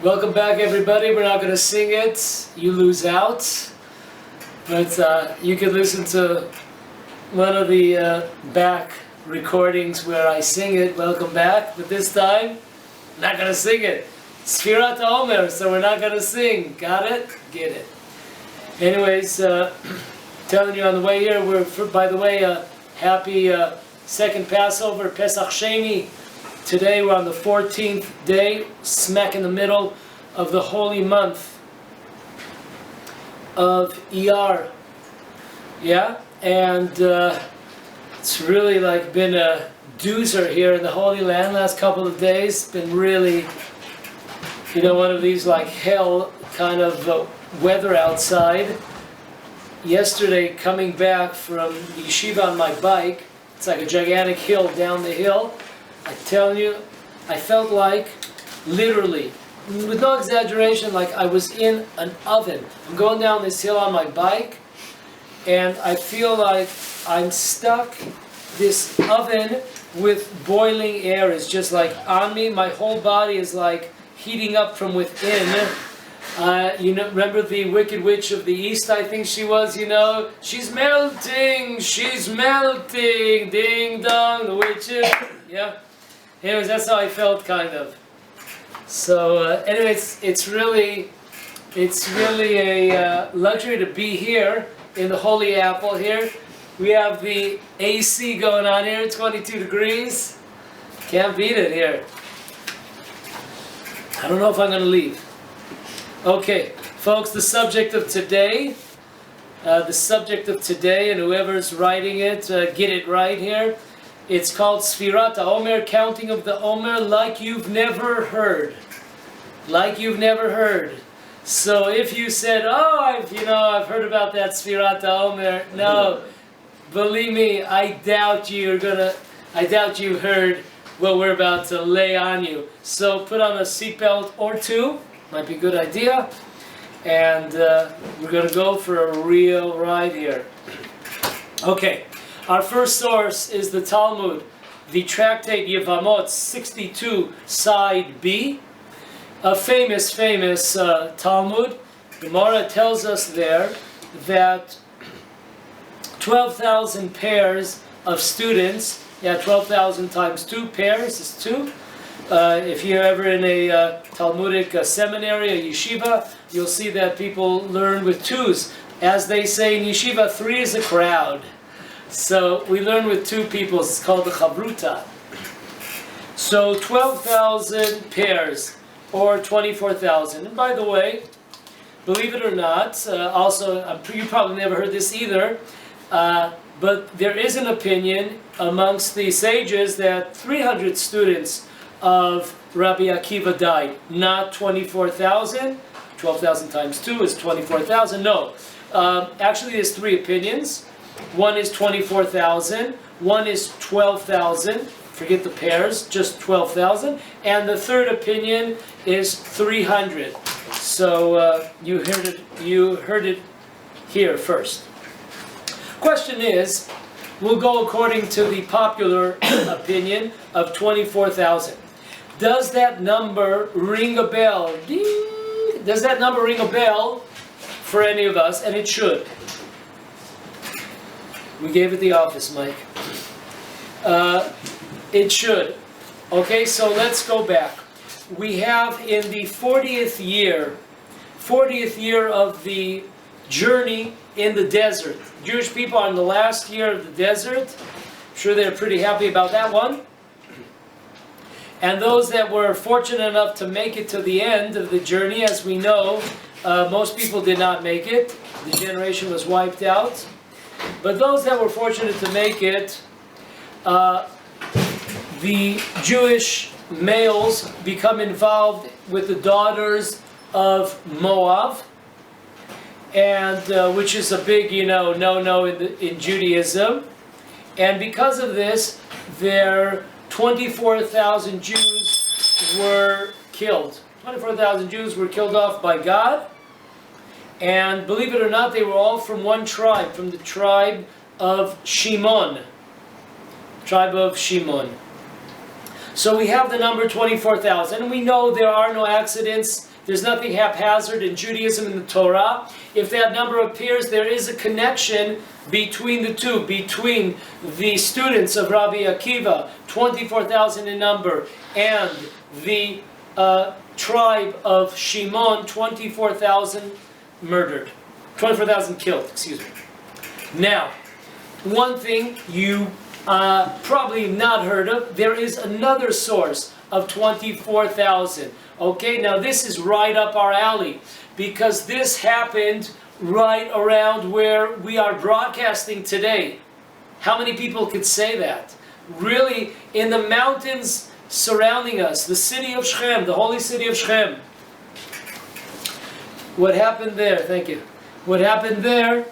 Welcome back, everybody. We're not going to sing it. You lose out. But you can listen to one of the back recordings where I sing it. Welcome back. But this time, I'm not going to sing it. Sfirat HaOmer, so we're not going to sing. Got it? Get it. Anyways, telling you on the way here, by the way, happy second Passover, Pesach Sheni. Today we're on the 14th day, smack in the middle of the holy month of Iyar. Yeah? And it's really like been a doozer here in the Holy Land last couple of days. Been really, one of these like hell kind of weather outside. Yesterday, coming back from the yeshiva on my bike, it's like a gigantic hill down the hill. I tell you, I felt like, literally, with no exaggeration, like I was in an oven. I'm going down this hill on my bike, and I feel like I'm stuck. This oven with boiling air is just like on me. My whole body is like heating up from within. Remember the Wicked Witch of the East, I think she was, She's melting, ding dong, the witches, yeah. Anyways, that's how I felt, kind of. So, anyways, it's really a luxury to be here in the Holy Apple here. We have the AC going on here, 22 degrees. Can't beat it here. I don't know if I'm going to leave. Okay, folks, the subject of today, and whoever's writing it, get it right here. It's called Sfirat HaOmer, counting of the Omer, like you've never heard. Like you've never heard. So if you said, oh, I've heard about that Sfirat HaOmer, no, believe me, I doubt you heard what we're about to lay on you. So put on a seatbelt or two, might be a good idea, and we're going to go for a real ride here. Okay. Our first source is the Talmud, the tractate Yevamot 62, side B. A famous Talmud. Gemara tells us there that 12,000 pairs of students, 12,000 times 2 pairs is 2. If you're ever in a Talmudic seminary, a yeshiva, you'll see that people learn with 2s. As they say in yeshiva, 3 is a crowd. So we learn with 2 people. It's called the chavruta. So 12,000 pairs, or 24,000. And by the way, believe it or not, also you probably never heard this either, but there is an opinion amongst the sages that 300 students of Rabbi Akiva died, not 24,000. 12,000 times 2 is 24,000. No, actually there's 3 opinions. One is 24,000, one is 12,000, forget the pairs, just 12,000, and the third opinion is 300. So you heard it here first. Question is, we'll go according to the popular opinion of 24,000. Does that number ring a bell? Ding! Does that number ring a bell for any of us? And it should. We gave it the office, Mike. It should. Okay, so let's go back. We have in the 40th year of the journey in the desert. Jewish people are in the last year of the desert. I'm sure they're pretty happy about that one. And those that were fortunate enough to make it to the end of the journey, as we know, most people did not make it. The generation was wiped out. But those that were fortunate to make it, the Jewish males become involved with the daughters of Moab, and which is a big, no-no in Judaism. And because of this, their 24,000 Jews were killed. 24,000 Jews were killed off by God. And believe it or not, they were all from one tribe, from the tribe of Shimon. Tribe of Shimon. So we have the number 24,000. We know there are no accidents There's nothing haphazard in Judaism and the Torah. If that number appears, there is a connection between the two, between the students of Rabbi Akiva, 24,000 in number, and the tribe of Shimon, 24,000 murdered. 24,000 killed, excuse me. Now, one thing you probably not heard of, there is another source of 24,000. Okay, now this is right up our alley, because this happened right around where we are broadcasting today. How many people could say that? Really, in the mountains surrounding us, the city of Shechem, the holy city of Shechem. What happened there, thank you. What happened there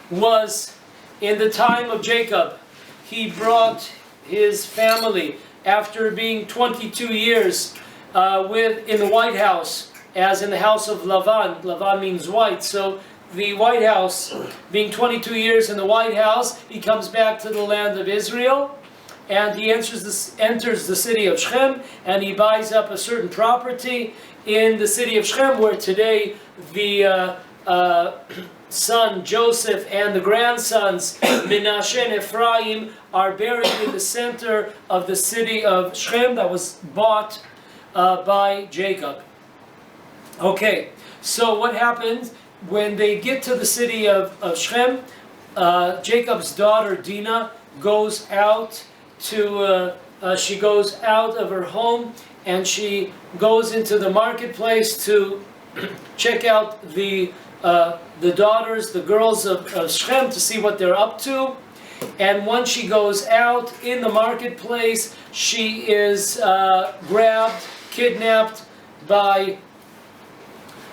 was in the time of Jacob. He brought his family after being 22 years in the White House, as in the house of Lavan. Lavan means white, so the White House, being 22 years in the White House, he comes back to the land of Israel, and he enters the city of Shechem, and he buys up a certain property in the city of Shechem, where today the son Joseph and the grandsons Menashe and Ephraim are buried in the center of the city of Shechem that was bought by Jacob. Okay, so what happens when they get to the city of Shechem? Jacob's daughter Dinah goes out to she goes out of her home, and she goes into the marketplace to check out the daughters, the girls of Shechem, to see what they're up to. And once she goes out in the marketplace, she is grabbed, kidnapped by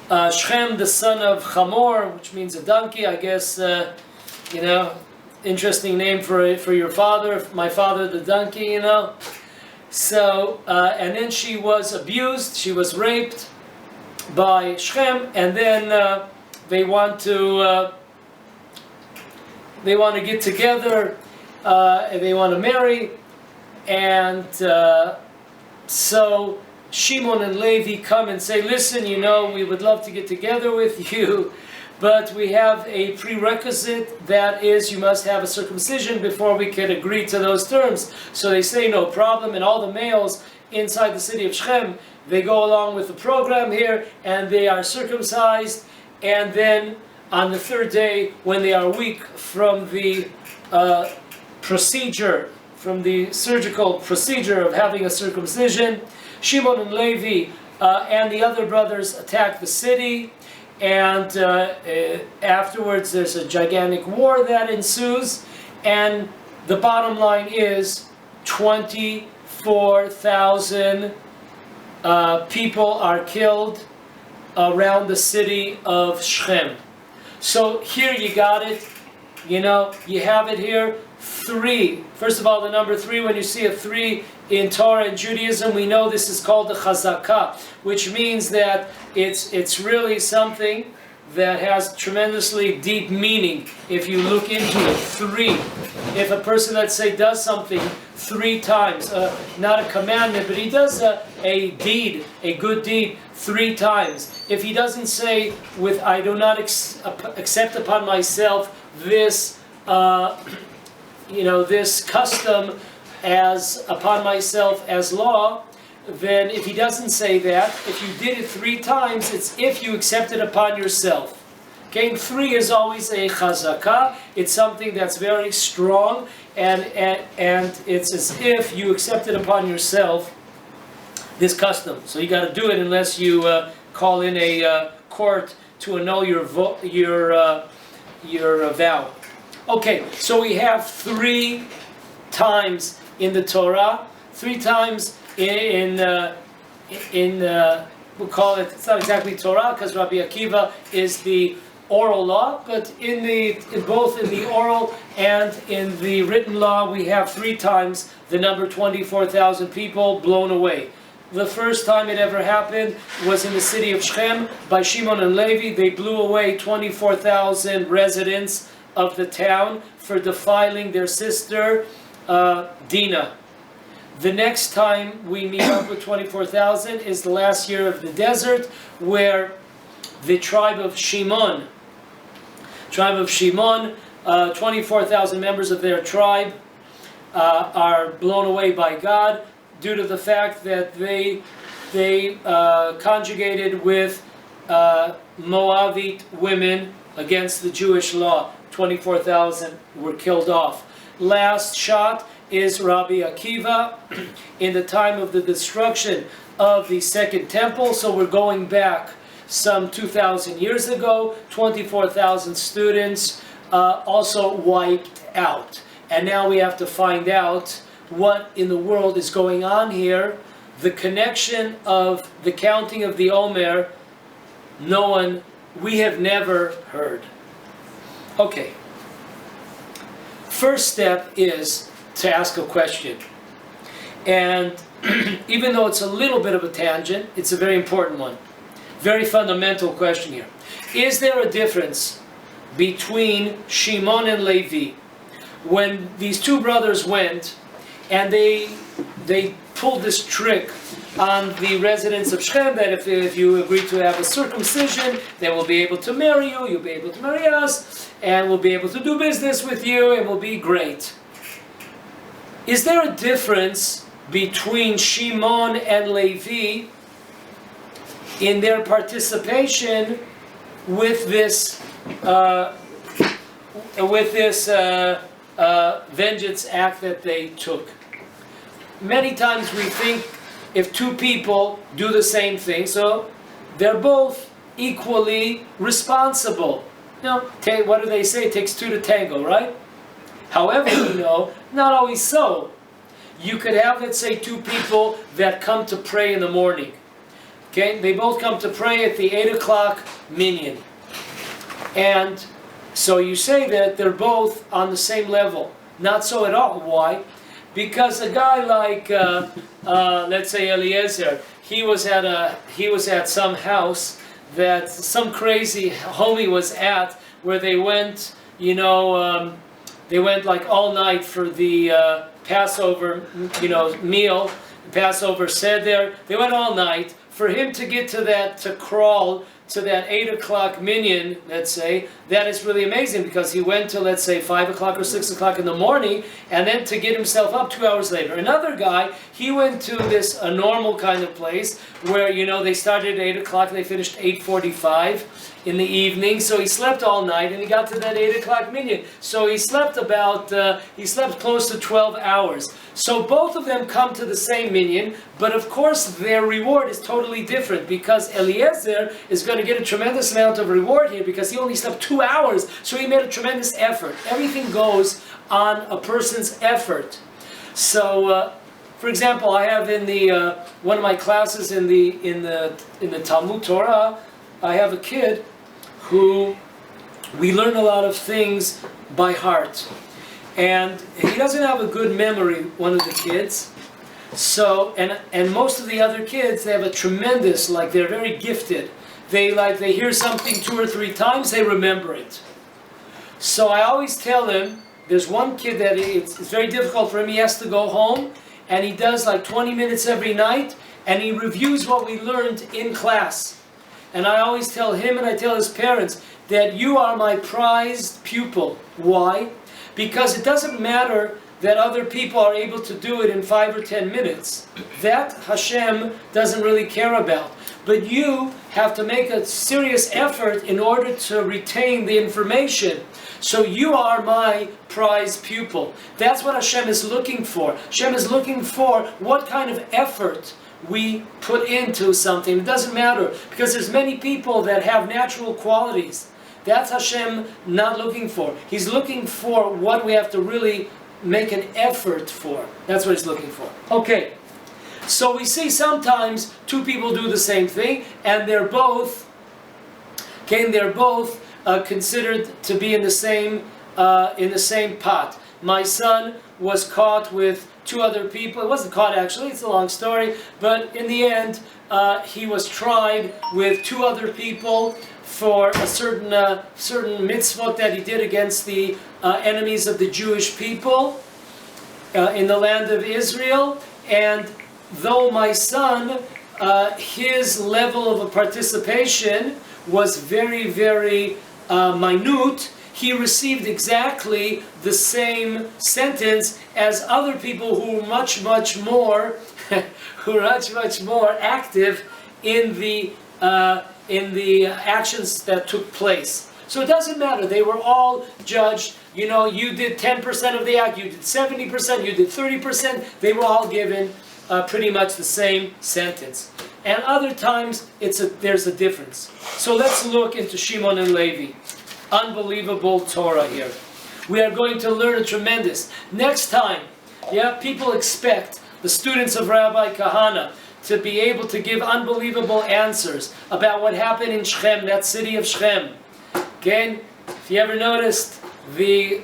Shechem, the son of Hamor, which means a donkey. I guess, you know, interesting name for your father, my father the donkey, you know. So, and then she was abused, she was raped by Shechem, and then they want to get together, and they want to marry, and so Shimon and Levi come and say, listen, you know, we would love to get together with you, but we have a prerequisite, that is, you must have a circumcision before we can agree to those terms. So they say, no problem, and all the males inside the city of Shechem, they go along with the program here, and they are circumcised, and then on the third day, when they are weak from the procedure, from the surgical procedure of having a circumcision, Shimon and Levi and the other brothers attack the city, and afterwards there's a gigantic war that ensues, and the bottom line is 24,000 people are killed around the city of Shechem. So here you got it, you know, you have it here, 3. First of all, the number 3, when you see a 3 in Torah and Judaism, we know this is called the chazakah, which means that it's really something that has tremendously deep meaning if you look into it. 3. If a person, let's say, does something 3 times, not a commandment, but he does a deed, a good deed, 3 times. If he doesn't say, with I do not accept upon myself this, you know, this custom as upon myself as law, then if he doesn't say that, if you did it 3 times, it's if you accept it upon yourself. Okay, 3 is always a chazakah. It's something that's very strong, and it's as if you accept it upon yourself, this custom. So you got to do it unless you call in a court to annul your vow. Okay, so we have 3 times in the Torah, 3 times in we'll call it, it's not exactly Torah, because Rabbi Akiva is the oral law, but both in the oral and in the written law, we have 3 times the number 24,000 people blown away. The first time it ever happened was in the city of Shechem by Shimon and Levi. They blew away 24,000 residents of the town for defiling their sister Dinah. The next time we meet up with 24,000 is the last year of the desert, where the tribe of Shimon, 24,000 members of their tribe are blown away by God due to the fact that they conjugated with Moabite women against the Jewish law. 24,000 were killed off. Last shot is Rabbi Akiva in the time of the destruction of the Second Temple. So we're going back some 2,000 years ago. 24,000 students also wiped out. And now we have to find out what in the world is going on here. The connection of the counting of the Omer, we have never heard. Okay. First step is to ask a question. And even though it's a little bit of a tangent, it's a very important one. Very fundamental question here. Is there a difference between Shimon and Levi? When these two brothers went and they pulled this trick on the residents of Shechem, that if you agree to have a circumcision, then we'll be able to marry you, you'll be able to marry us, and we'll be able to do business with you, and we'll be great. Is there a difference between Shimon and Levi in their participation with this vengeance act that they took? Many times we think if two people do the same thing, so they're both equally responsible. What do they say? It takes two to tango, right? However, not always so. You could have, let's say, two people that come to pray in the morning. Okay, they both come to pray at the 8 o'clock minyan. And so you say that they're both on the same level. Not so at all. Why? Because a guy like, let's say Eliezer, he was at some house that some crazy homie was at, where they went, they went like all night for the Passover, meal, Passover seder. They went all night. For him to get to crawl to that 8 o'clock minyan, let's say, that is really amazing, because he went to, let's say, 5 o'clock or 6 o'clock in the morning, and then to get himself up 2 hours later. Another guy, he went to a normal kind of place where, they started at 8 o'clock and they finished 8:45 in the evening, so he slept all night and he got to that 8 o'clock minyan. So he slept close to 12 hours. So both of them come to the same minyan, but of course their reward is totally different, because Eliezer is going to get a tremendous amount of reward here because he only slept 2 hours, so he made a tremendous effort. Everything goes on a person's effort. So, for example, I have in the one of my classes in the Talmud Torah, I have a kid who we learn a lot of things by heart, and he doesn't have a good memory, one of the kids. So, and most of the other kids, they have a tremendous, they're very gifted. They hear something 2 or 3 times, they remember it. So I always tell him, there's one kid that it's very difficult for him. He has to go home, and he does 20 minutes every night, and he reviews what we learned in class. And I always tell him, and I tell his parents, that you are my prized pupil. Why? Because it doesn't matter that other people are able to do it in 5 or 10 minutes. That Hashem doesn't really care about. But you have to make a serious effort in order to retain the information. So you are my prized pupil. That's what Hashem is looking for. Hashem is looking for what kind of effort we put into something. It doesn't matter, because there's many people that have natural qualities. That's Hashem not looking for. He's looking for what we have to really make an effort for. That's what he's looking for. Okay, so we see sometimes two people do the same thing, and they're both considered to be in the same pot. My son was caught with 2 other people. It wasn't caught, actually, it's a long story, but in the end he was tried with 2 other people for a certain mitzvot that he did against the enemies of the Jewish people in the land of Israel. and though my son, his level of participation was very, very minute, he received exactly the same sentence as other people who were much, much more, much more active in the actions that took place. So it doesn't matter. They were all judged. You know, you did 10% of the act, you did 70%, you did 30%. They were all given pretty much the same sentence. And other times, there's a difference. So let's look into Shimon and Levi. Unbelievable Torah here. We are going to learn a tremendous. Next time, people expect the students of Rabbi Kahana to be able to give unbelievable answers about what happened in Shechem, that city of Shechem. Again, if you ever noticed,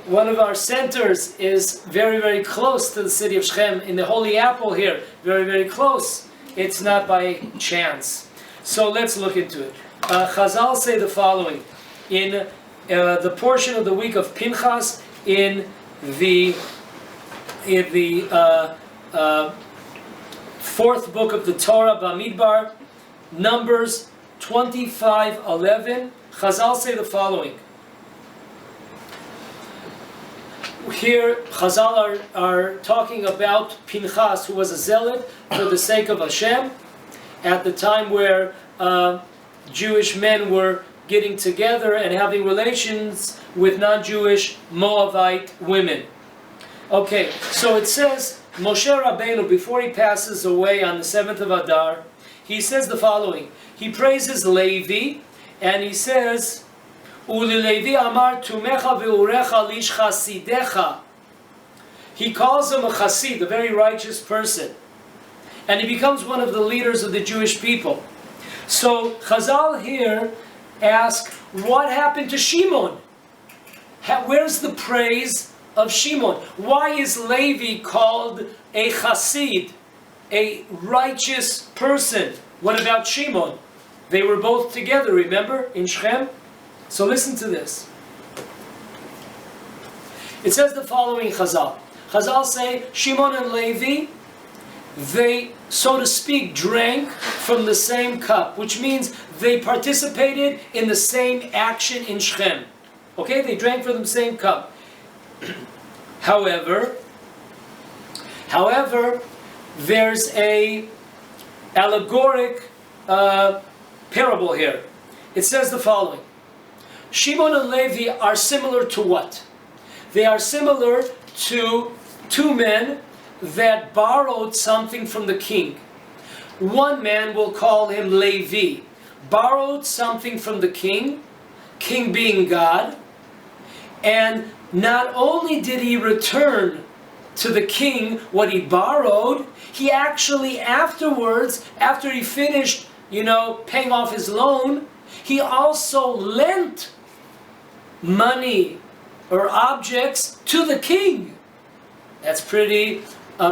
one of our centers is very, very close to the city of Shechem, in the Holy Apple here. Very, very close. It's not by chance. So let's look into it. Chazal say the following. In the portion of the week of Pinchas, in the fourth book of the Torah, Bamidbar, Numbers 25:11, Chazal say the following. Here, Chazal are talking about Pinchas, who was a zealot for the sake of Hashem, at the time where Jewish men were getting together and having relations with non-Jewish Moabite women. Okay, so it says, Moshe Rabbeinu, before he passes away on the 7th of Adar, he says the following. He praises Levi, and he says, Uli Levi amar tumecha ve'urecha lish chasidecha. He calls him a chassid, a very righteous person. And he becomes one of the leaders of the Jewish people. So Chazal here ask, what happened to Shimon? Where's the praise of Shimon? Why is Levi called a chassid, a righteous person? What about Shimon? They were both together, remember, in Shechem? So listen to this. It says the following Chazal. Chazal say, Shimon and Levi, they, so to speak, drank from the same cup, which means they participated in the same action in Shechem. Okay, they drank from the same cup. However, there's a allegoric parable here. It says the following. Shimon and Levi are similar to what? They are similar to two men that borrowed something from the king. One man, will call him Levi, borrowed something from the king being God, and not only did he return to the king what he borrowed, he actually afterwards, after he finished, paying off his loan, he also lent money or objects to the king. That's pretty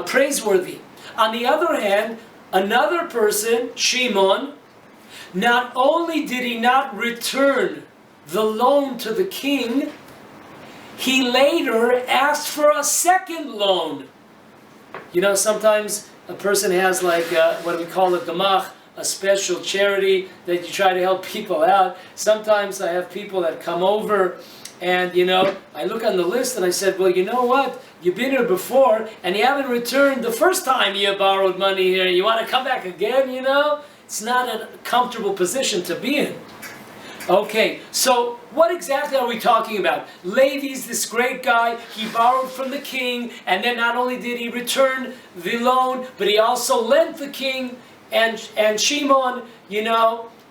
praiseworthy. On the other hand, another person, Shimon, not only did he not return the loan to the king, he later asked for a second loan. Sometimes a person has like what we call a gemach, a special charity that you try to help people out. Sometimes I have people that come over and, I look on the list and I said, well, you know what? You've been here before and you haven't returned the first time you borrowed money here. You want to come back again, It's not a comfortable position to be in. Okay, so what exactly are we talking about? Levi's this great guy. He borrowed from the king, and then not only did he return the loan, but he also lent the king. And Shimon,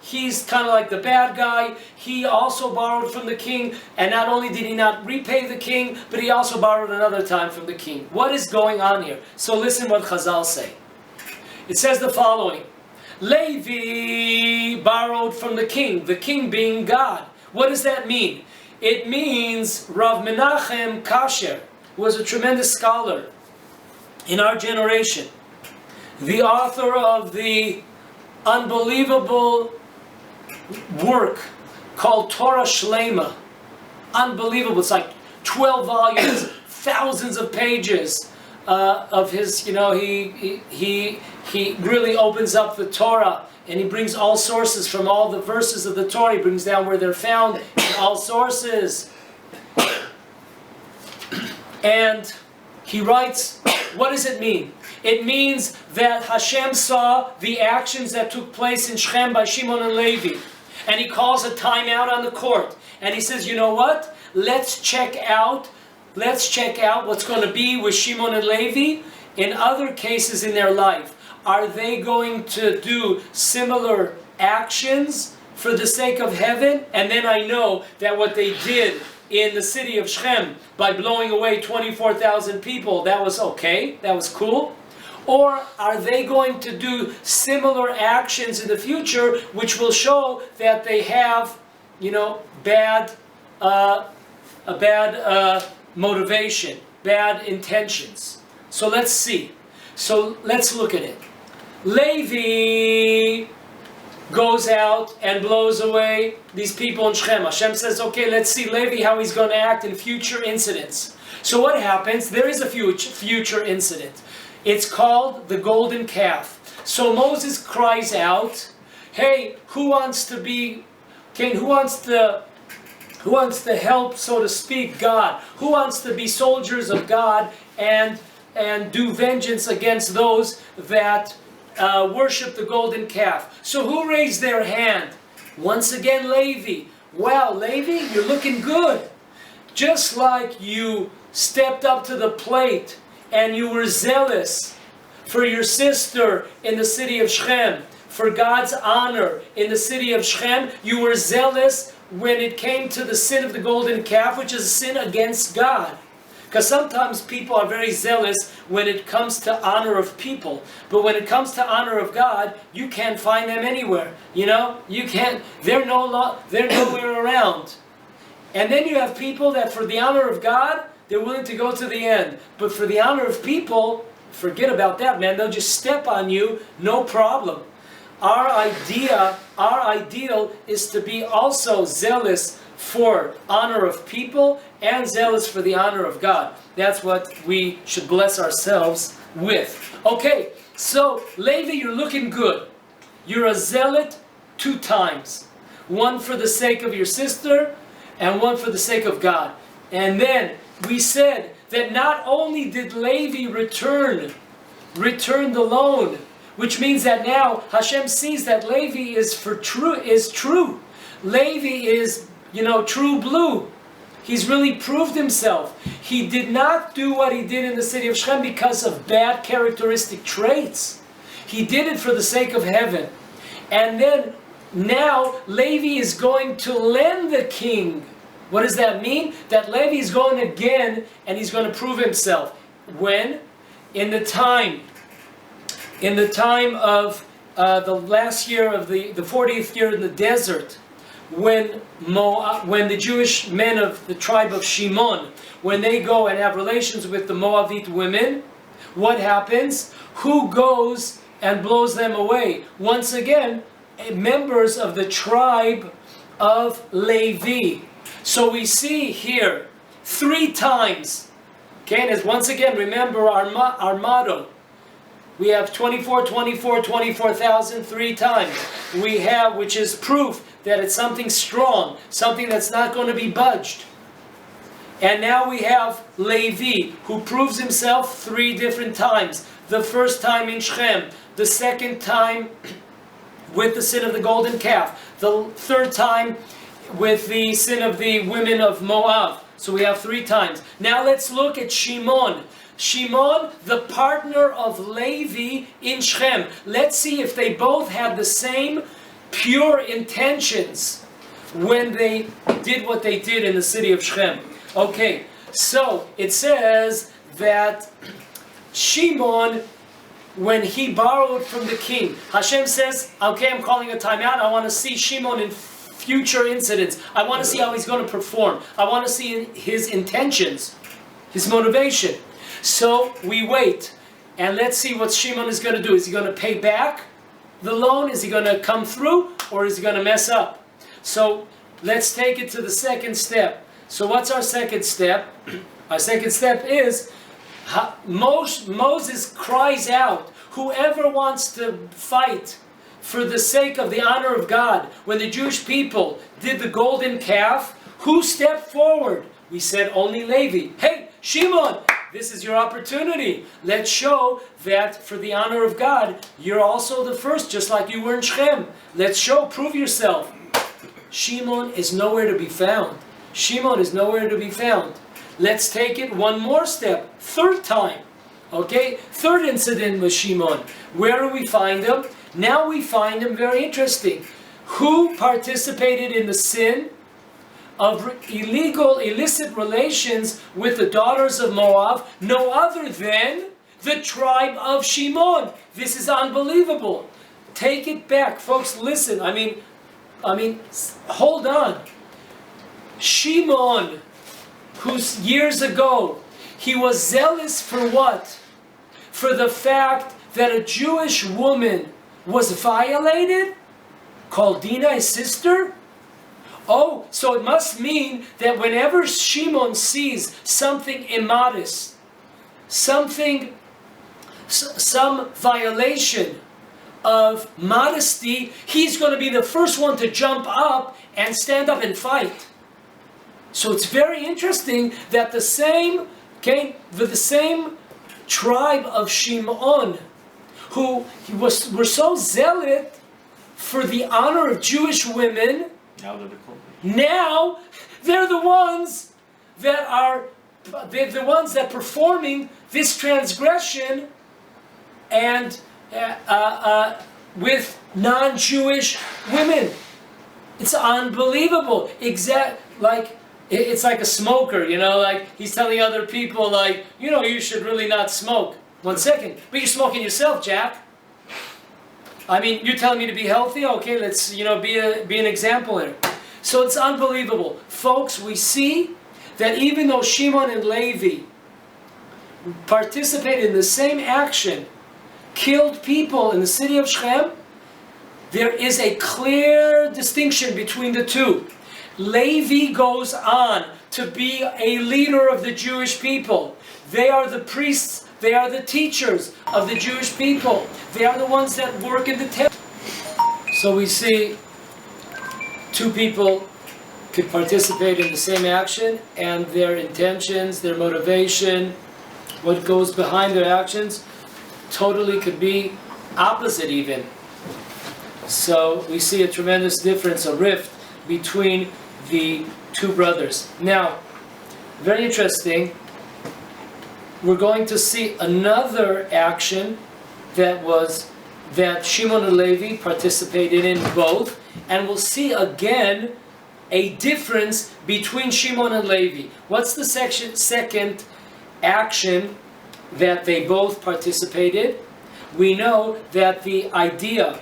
he's kind of like the bad guy. He also borrowed from the king, and not only did he not repay the king, but he also borrowed another time from the king. What is going on here? So listen what Chazal say. It says the following. Levi borrowed from the king being God. What does that mean? It means Rav Menachem Kasher was a tremendous scholar in our generation, the author of the unbelievable work called Torah Shlema. Unbelievable. It's like 12 volumes, thousands of pages, of his, he really opens up the Torah, and he brings all sources from all the verses of the Torah. He brings down where they're found in all sources. And he writes, what does it mean? It means that Hashem saw the actions that took place in Shechem by Shimon and Levi. And he calls a timeout on the court. And he says, you know what? Let's check out what's going to be with Shimon and Levi in other cases in their life. Are they going to do similar actions for the sake of heaven? And then I know that what they did in the city of Shechem by blowing away 24,000 people, that was okay, that was cool. Or are they going to do similar actions in the future which will show that they have, bad motivation, bad intentions? So let's see. So let's look at it. Levi goes out and blows away these people in Shechem. Hashem says, okay, let's see Levi how he's going to act in future incidents. So what happens? There is a future incident. It's called the golden calf. So Moses cries out, hey, who wants to help, so to speak, God? Who wants to be soldiers of God and do vengeance against those that worship the golden calf? So who raised their hand? Once again, Levi. Wow, Levi, you're looking good. Just like you stepped up to the plate and you were zealous for your sister in the city of Shechem, for God's honor in the city of Shechem, you were zealous when it came to the sin of the golden calf, which is a sin against God. Because sometimes people are very zealous when it comes to honor of people. But when it comes to honor of God, you can't find them anywhere. You can't, they're nowhere around. And then you have people that for the honor of God, they're willing to go to the end. But for the honor of people, forget about that, man. They'll just step on you, no problem. Our ideal is to be also zealous for honor of people and zealous for the honor of God. That's what we should bless ourselves with. Okay, so Levi, you're looking good. You're a zealot 2 times. One for the sake of your sister and one for the sake of God. And then we said that not only did Levi return the loan, which means that now Hashem sees that Levi is true. Levi is, true blue. He's really proved himself. He did not do what he did in the city of Shechem because of bad characteristic traits. He did it for the sake of heaven. And then now Levi is going to lend the king. What does that mean? That Levi is going again and he's going to prove himself. When? In the time of the last year of the 40th year in the desert, when the Jewish men of the tribe of Shimon, when they go and have relations with the Moabite women, what happens? Who goes and blows them away? Once again, members of the tribe of Levi. So we see here 3 times. Okay, and as once again, remember our motto. We have 24,000 3 times. We have, which is proof that it's something strong, something that's not going to be budged. And now we have Levi, who proves himself 3 different times. The first time in Shechem, the second time with the sin of the golden calf, the third time with the sin of the women of Moab. So we have 3 times. Now let's look at Shimon. Shimon, the partner of Levi in Shechem. Let's see if they both had the same pure intentions when they did what they did in the city of Shechem. Okay, so it says that Shimon, when he borrowed from the king, Hashem says, okay, I'm calling a timeout. I want to see Shimon in future incidents. I want to see how he's going to perform. I want to see his intentions, his motivation. So we wait, and let's see what Shimon is going to do. Is he going to pay back the loan? Is he going to come through, or is he going to mess up? So let's take it to the second step. So what's our second step? Our second step is Moses cries out, whoever wants to fight for the sake of the honor of God, when the Jewish people did the golden calf, who stepped forward? We said only Levi. Hey, Shimon, this is your opportunity. Let's show that for the honor of God, you're also the first, just like you were in Shechem. Let's show, prove yourself. Shimon is nowhere to be found. Shimon is nowhere to be found. Let's take it one more step. Third time. Okay? Third incident with Shimon. Where do we find him? Now we find him very interesting. Who participated in the sin of illicit relations with the daughters of Moab? No other than the tribe of Shimon. This is unbelievable. Take it back. Folks, listen. I mean, hold on. Shimon, who's years ago, he was zealous for what? For the fact that a Jewish woman was violated? Called Dinah his sister? Oh, so it must mean that whenever Shimon sees something immodest, some violation of modesty, he's going to be the first one to jump up and stand up and fight. So it's very interesting that the same tribe of Shimon, who were so zealot for the honor of Jewish women, now they're the ones that performing this transgression and with non-Jewish women. It's unbelievable. It's like a smoker, like he's telling other people, like, you should really not smoke. 1 second, but you're smoking yourself, Jack. I mean, you're telling me to be healthy? Okay, let's, be an example here. So it's unbelievable. Folks, we see that even though Shimon and Levi participated in the same action, killed people in the city of Shechem, there is a clear distinction between the two. Levi goes on to be a leader of the Jewish people. They are the priests. They are the teachers of the Jewish people. They are the ones that work in the temple. So we see two people could participate in the same action, and their intentions, their motivation, what goes behind their actions, totally could be opposite even. So we see a tremendous difference, a rift between the two brothers. Now, very interesting, we're going to see another action that Shimon and Levi participated in both, and we'll see again a difference between Shimon and Levi. What's the second action that they both participated? We know that the idea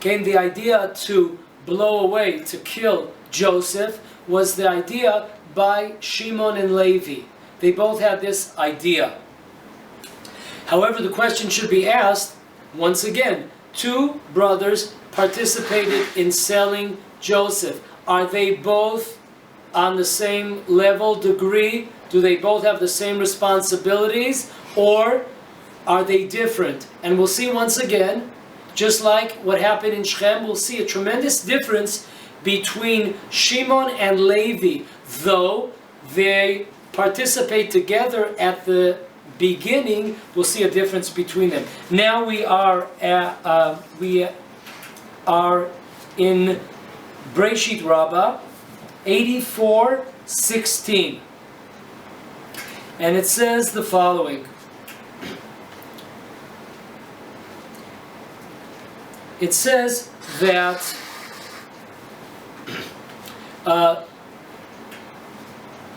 to blow away, to kill Joseph, was the idea by Shimon and Levi. They both had this idea. However, the question should be asked, once again, two brothers participated in selling Joseph. Are they both on the same level, degree? Do they both have the same responsibilities? Or are they different? And we'll see once again, just like what happened in Shechem, we'll see a tremendous difference between Shimon and Levi, though they participate together at the beginning. We'll see a difference between them. Now we are in Breshit Rabbah 84:16, and it says the following. It says that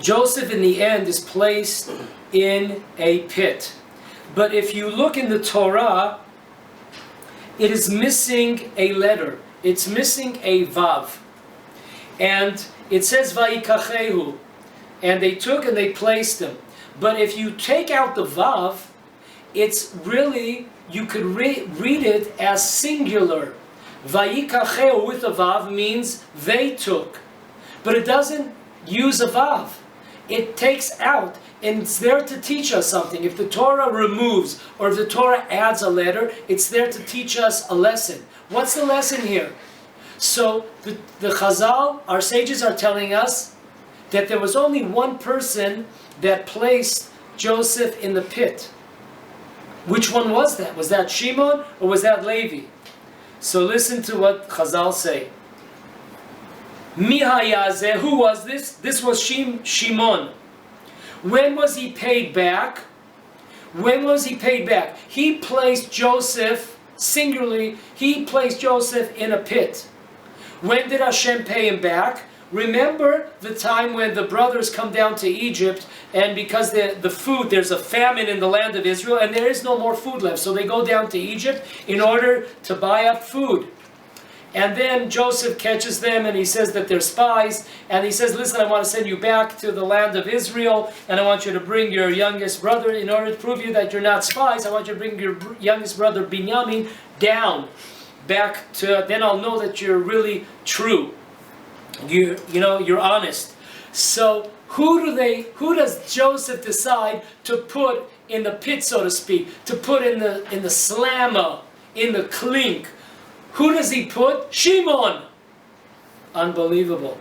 Joseph in the end is placed in a pit. But if you look in the Torah, it is missing a letter. It's missing a vav. And it says Vayikachehu. And they took and they placed him. But if you take out the vav, it's really, you could read it as singular. Vayikachehu with a vav means they took. But it doesn't use a vav. It takes out. and it's there to teach us something. If the Torah removes or if the Torah adds a letter, it's there to teach us a lesson. What's the lesson here? So the Chazal, our sages are telling us that there was only one person that placed Joseph in the pit. Which one was that? Was that Shimon or was that Levi? So listen to what Chazal say. Mi hayazeh, who was this? This was Shimon. When was he paid back? When was he paid back? He placed Joseph, singularly, he placed Joseph in a pit. When did Hashem pay him back? Remember the time when the brothers come down to Egypt, and because the food, there's a famine in the land of Israel, and there is no more food left. So they go down to Egypt in order to buy up food. And then Joseph catches them and he says that they're spies. And he says, listen, I want to send you back to the land of Israel. And I want you to bring your youngest brother, in order to prove you that you're not spies, I want you to bring your youngest brother Binyamin down. Back to, then I'll know that you're really true. You know, you're honest. So who does Joseph decide to put in the pit, so to speak? To put in the slammer, in the clink? Who does he put? Shimon! Unbelievable.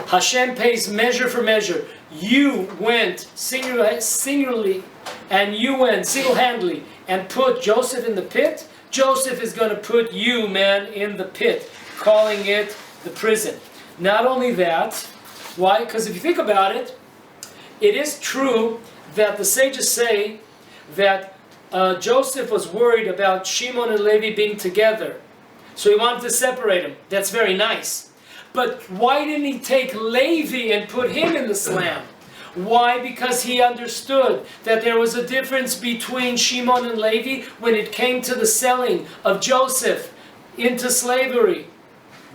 Hashem pays measure for measure. You went singularly, and you went single-handedly and put Joseph in the pit. Joseph is going to put you, man, in the pit, calling it the prison. Not only that, why? Because if you think about it, it is true that the sages say that Joseph was worried about Shimon and Levi being together. So he wanted to separate them. That's very nice. But why didn't he take Levi and put him in the slam? Why? Because he understood that there was a difference between Shimon and Levi when it came to the selling of Joseph into slavery,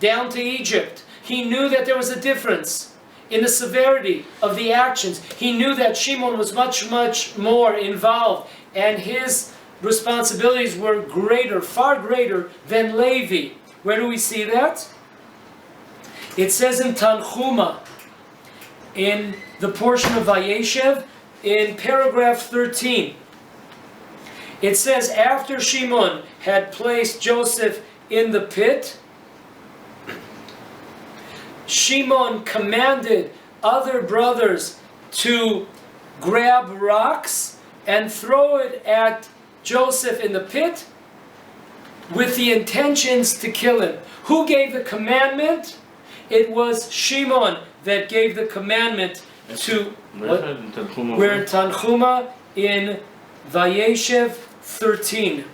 down to Egypt. He knew that there was a difference in the severity of the actions. He knew that Shimon was much, much more involved, and his responsibilities were greater, far greater than Levi. Where do we see that? It says in Tanchuma, in the portion of Vayeshev, in paragraph 13. It says, after Shimon had placed Joseph in the pit, Shimon commanded other brothers to grab rocks and throw it at Joseph in the pit with the intentions to kill him. Who gave the commandment? It was Shimon that gave the commandment to... We're in Tanchuma in Vayeshev 13.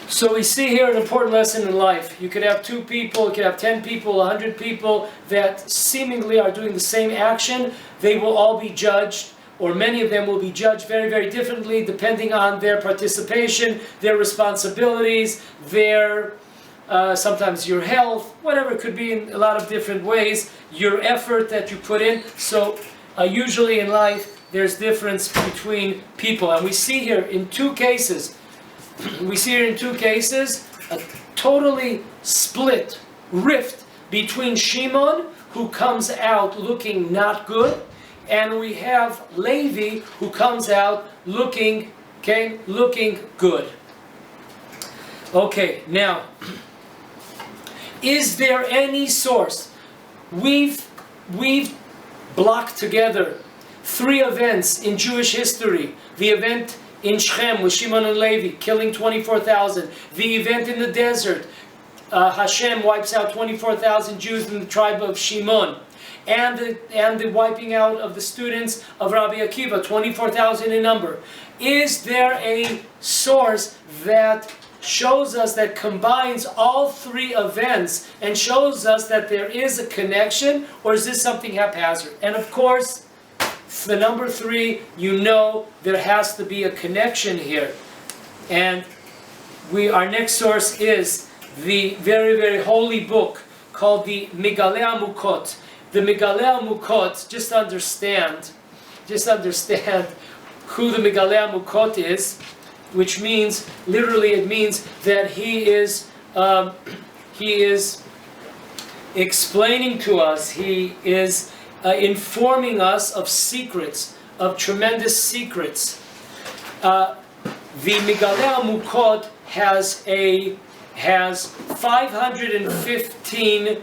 So we see here an important lesson in life. You could have 2 people, you could have 10 people, 100 people that seemingly are doing the same action. They will all be judged, or many of them will be judged very, very differently depending on their participation, their responsibilities, their, sometimes your health, whatever, it could be in a lot of different ways, your effort that you put in. So usually in life there's difference between people. And we see here in 2 cases, a totally split rift between Shimon, who comes out looking not good, and we have Levi, who comes out looking good. Okay, now, is there any source? We've blocked together 3 events in Jewish history. The event in Shechem with Shimon and Levi, killing 24,000. The event in the desert, Hashem wipes out 24,000 Jews in the tribe of Shimon. And the wiping out of the students of Rabbi Akiva, 24,000 in number. Is there a source that shows us, that combines all 3 events and shows us that there is a connection, or is this something haphazard? And of course, the number 3, you know there has to be a connection here. And our next source is the very, very holy book called the Megaleh Amukot. The Megaleh Amukot, just understand who the Megaleh Amukot is, which means, literally it means that he is explaining to us, he is informing us of secrets, of tremendous secrets. The Migaleh Amukot has 515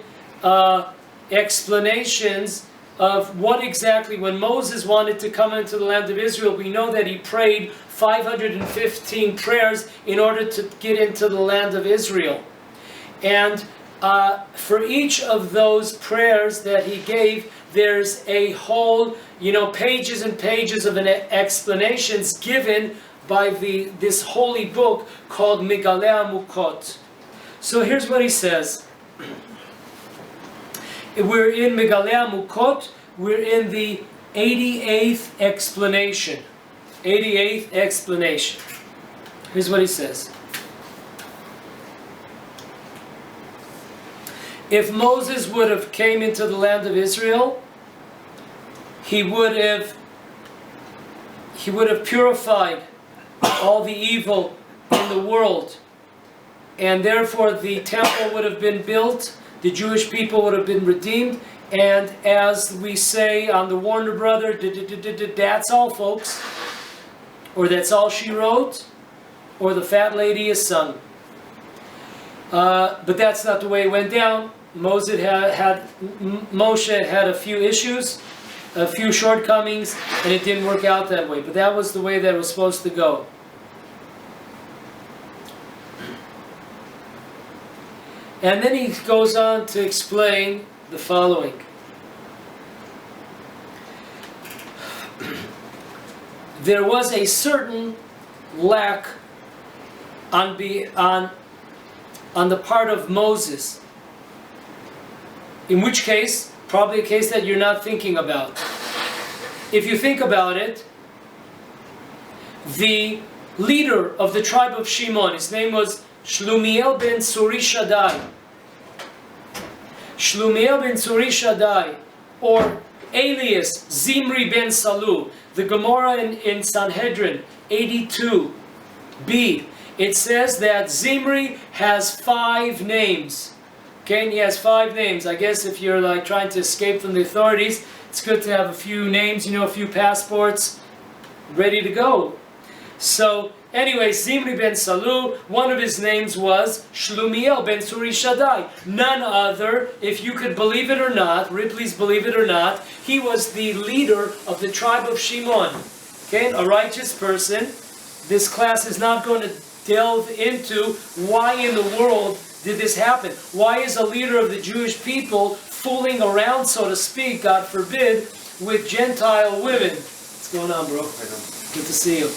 explanations of what exactly, when Moses wanted to come into the land of Israel, we know that he prayed 515 prayers in order to get into the land of Israel. And for each of those prayers that he gave, there's a whole, pages and pages of explanations given by this holy book called Migaleh Amukot. So here's what he says. We're in Migaleh Amukot, we're in the 88th explanation. 88th explanation. Here's what he says. If Moses would have came into the land of Israel, he would have purified all the evil in the world, and therefore the temple would have been built, the Jewish people would have been redeemed, and as we say on the Warner Brother, that's all, folks, or that's all she wrote, or the fat lady is sung. But that's not the way it went down. Moshe had a few issues, a few shortcomings, and it didn't work out that way. But that was the way that it was supposed to go. And then he goes on to explain the following. There was a certain lack on the part of Moses. In which case, probably a case that you're not thinking about. If you think about it, the leader of the tribe of Shimon, his name was Shlumiel ben Surishadai. Shlumiel ben Surishadai, or alias Zimri ben Salu. The Gemara in Sanhedrin 82b, it says that Zimri has 5 names. Okay, and he has 5 names. I guess if you're like trying to escape from the authorities, it's good to have a few names, a few passports ready to go. So anyway, Zimri ben Salu, one of his names was Shlumiel ben Surishadai. None other, if you could believe it or not, Ripley's believe it or not, he was the leader of the tribe of Shimon. Okay, a righteous person. This class is not going to delve into why in the world did this happen. Why is a leader of the Jewish people fooling around, so to speak, God forbid, with Gentile women? What's going on, bro? Good to see you.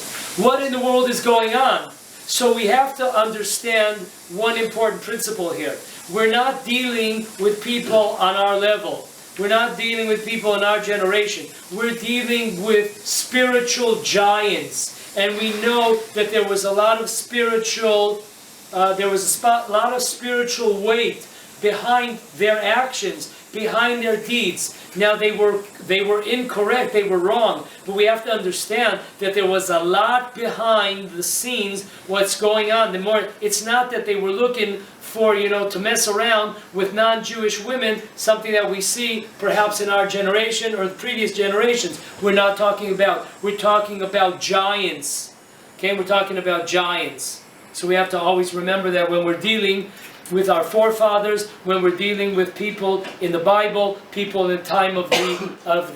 What in the world is going on? So we have to understand one important principle here. We're not dealing with people on our level. We're not dealing with people in our generation. We're dealing with spiritual giants. And we know that there was a lot of spiritual weight behind their actions, behind their deeds. Now they were incorrect, they were wrong, but we have to understand that there was a lot behind the scenes what's going on. It's not that they were looking for, to mess around with non-Jewish women, something that we see perhaps in our generation or the previous generations. We're talking about giants. Okay, we're talking about giants. So we have to always remember that when we're dealing with our forefathers, when we're dealing with people in the Bible, people in the time of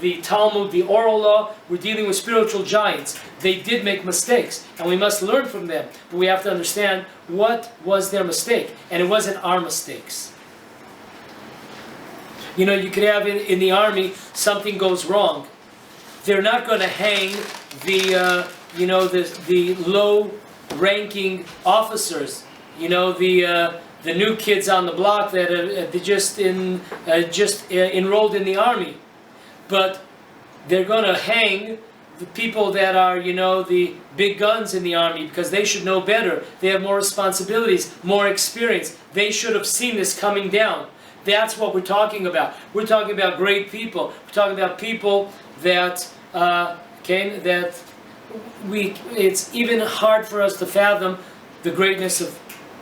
the Talmud, the oral law, we're dealing with spiritual giants. They did make mistakes, and we must learn from them. But we have to understand what was their mistake, and it wasn't our mistakes. You could have in the army, something goes wrong. They're not going to hang the low-ranking officers. The new kids on the block that just enrolled in the army, but they're going to hang the people that are the big guns in the army, because they should know better. They have more responsibilities, more experience. They should have seen this coming down. That's what we're talking about. We're talking about great people. We're talking about people that it's even hard for us to fathom the greatness of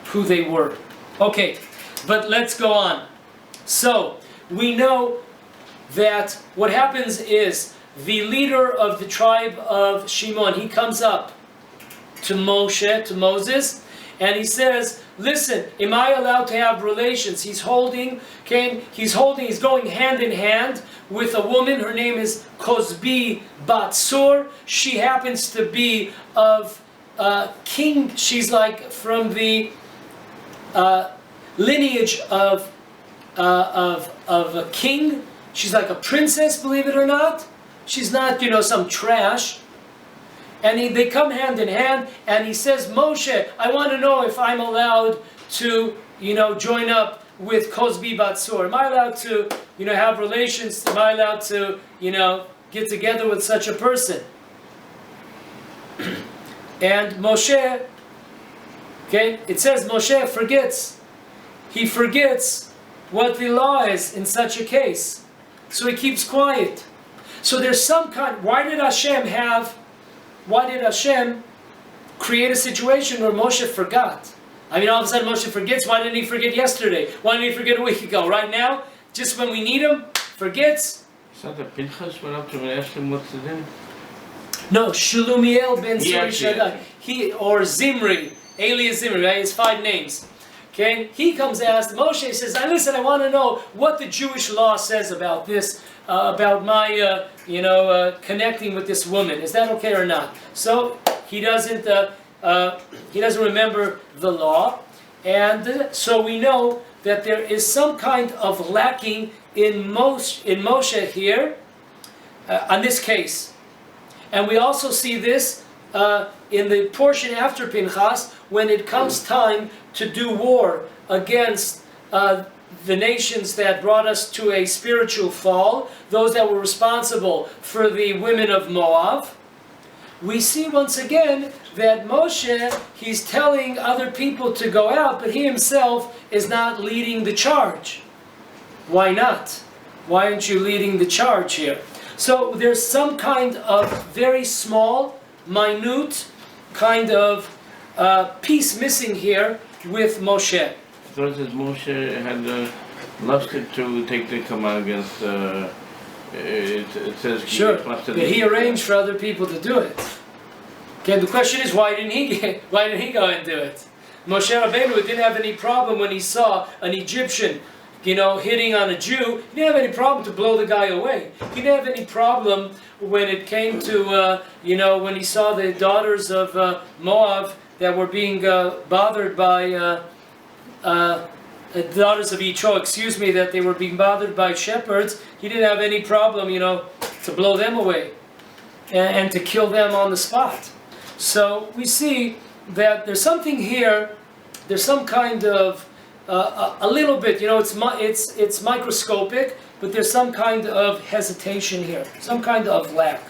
who they were. Okay, but let's go on. So, we know that what happens is the leader of the tribe of Shimon, he comes up to Moshe, to Moses, and he says, listen, am I allowed to have relations? He's going hand in hand with a woman. Her name is Kozbi Batsur. She happens to be of king. She's like from the lineage of a king. She's like a princess, believe it or not. She's not, some trash. And they come hand in hand, and he says, Moshe, I want to know if I'm allowed to, join up with Kozbi Batsur. Am I allowed to, have relations? Am I allowed to, get together with such a person? And Moshe, it says Moshe forgets. He forgets what the law is in such a case. So he keeps quiet. So there's some kind, why did Hashem create a situation where Moshe forgot? I mean, all of a sudden Moshe forgets. Why didn't he forget yesterday? Why didn't he forget a week ago? Right now, just when we need him, forgets. Is that the Pinchas went up to him and asked him what to do? No, Shulumiel ben Surishadai. Or Zimri, alias Zimri, right? It's 5 names. Okay? He comes and asks, Moshe says, listen, I want to know what the Jewish law says about this, about my, connecting with this woman. Is that okay or not? So he doesn't remember the law, and so we know that there is some kind of lacking in Moshe here, on this case. And we also see this in the portion after Pinchas, when it comes time to do war against the nations that brought us to a spiritual fall, those that were responsible for the women of Moab. We see once again that Moshe, he's telling other people to go out, but he himself is not leading the charge. Why not? Why aren't you leading the charge here? So there's some kind of very small, minute kind of piece missing here with Moshe. I thought that Moshe had lusted to take the command against, it says... Sure, but he arranged for other people to do it. Okay, the question is, why didn't he go and do it? Moshe Rabbeinu didn't have any problem when he saw an Egyptian, hitting on a Jew. He didn't have any problem to blow the guy away. He didn't have any problem when it came to, when he saw the daughters of Moab that were being bothered by, the daughters of Yitro, that they were being bothered by shepherds. He didn't have any problem, to blow them away and to kill them on the spot. So we see that there's something here, there's some kind of, a little bit, it's microscopic, but there's some kind of hesitation here, some kind of lack.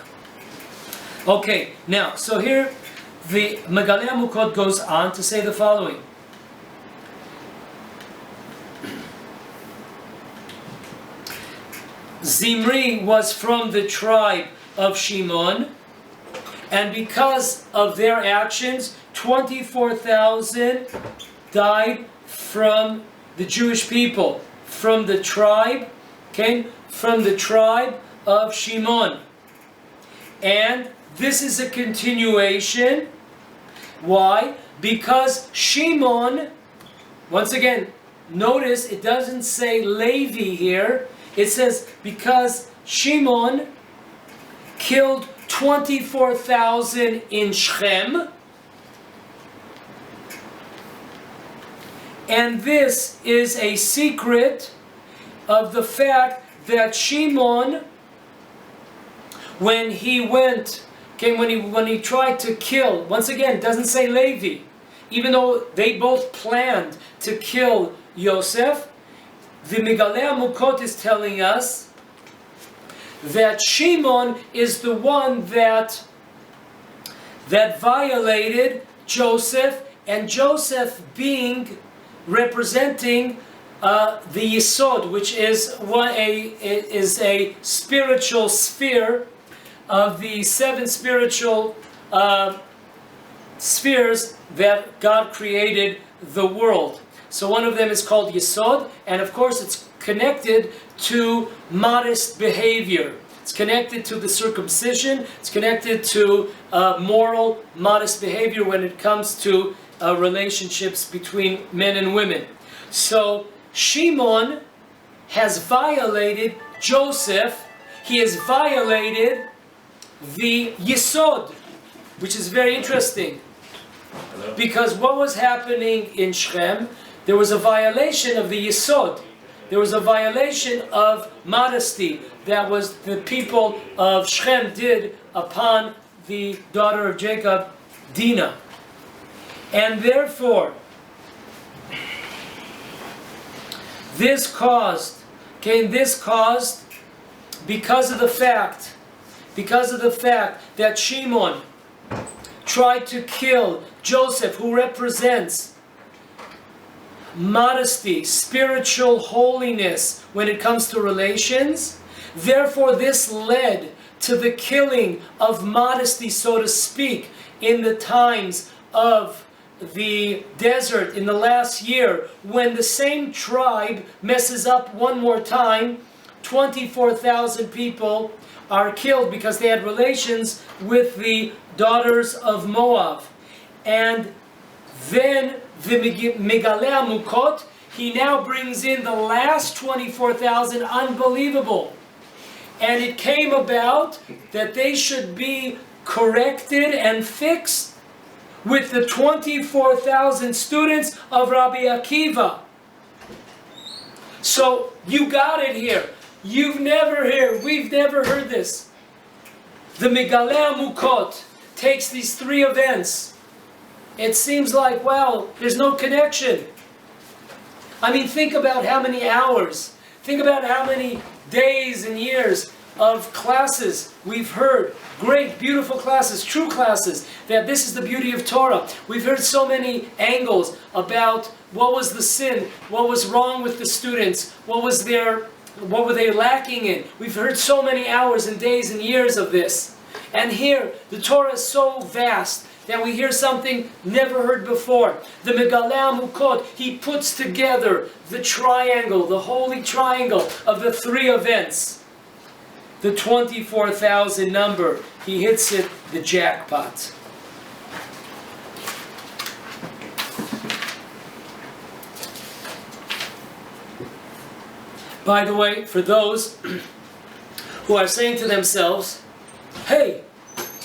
Okay, now, so here the Megaleh Mukot goes on to say the following. Zimri was from the tribe of Shimon, and because of their actions, 24,000 died from the Jewish people, from the tribe, from the tribe of Shimon. And this is a continuation. Why? Because Shimon, once again, notice it doesn't say Levi here. It says because Shimon killed 24,000 in Shechem. And this is a secret of the fact that Shimon, when he tried to kill, once again, it doesn't say Levi, even though they both planned to kill Yosef, the Megaleh Mukot is telling us that Shimon is the one that violated Joseph, and Joseph being representing the Yisod, which is a spiritual sphere of the 7 spiritual spheres that God created the world. So one of them is called Yesod, and of course it's connected to modest behavior. It's connected to the circumcision. It's connected to moral, modest behavior when it comes to relationships between men and women. So Shimon has violated Joseph. He has violated the Yesod, which is very interesting. Hello? Because what was happening in Shechem, there was a violation of the Yesod. There was a violation of modesty that was the people of Shechem did upon the daughter of Jacob, Dinah. And therefore, this caused, because of the fact that Shimon tried to kill Joseph, who represents modesty, spiritual holiness when it comes to relations. Therefore, this led to the killing of modesty, so to speak, in the times of the desert in the last year, when the same tribe messes up one more time. 24,000 people are killed because they had relations with the daughters of Moab. And then the Megaleh Mukot, he now brings in the last 24,000, unbelievable. And it came about that they should be corrected and fixed with the 24,000 students of Rabbi Akiva. So you got it here. We've never heard this. The Megaleh Mukot takes these three events. It seems like, wow, there's no connection. I mean, think about how many hours, think about how many days and years of classes we've heard. Great, beautiful classes, true classes, that this is the beauty of Torah. We've heard so many angles about what was the sin, what was wrong with the students, what were they lacking in. We've heard so many hours and days and years of this. And here, the Torah is so vast that we hear something never heard before. The Megaleh Mukot, he puts together the triangle, the holy triangle of the three events. The 24,000 number, he hits it, the jackpot. By the way, for those who are saying to themselves, hey,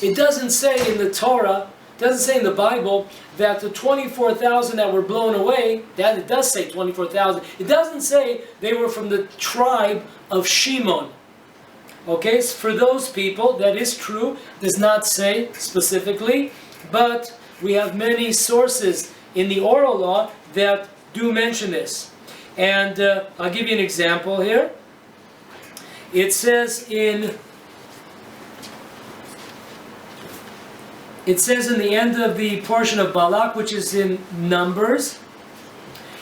it doesn't say in the Torah, it doesn't say in the Bible that the 24,000 that were blown away, that it does say 24,000, it doesn't say they were from the tribe of Shimon. Okay, so for those people, that is true, does not say specifically, but we have many sources in the oral law that do mention this. And I'll give you an example here. It says in the end of the portion of Balak, which is in Numbers,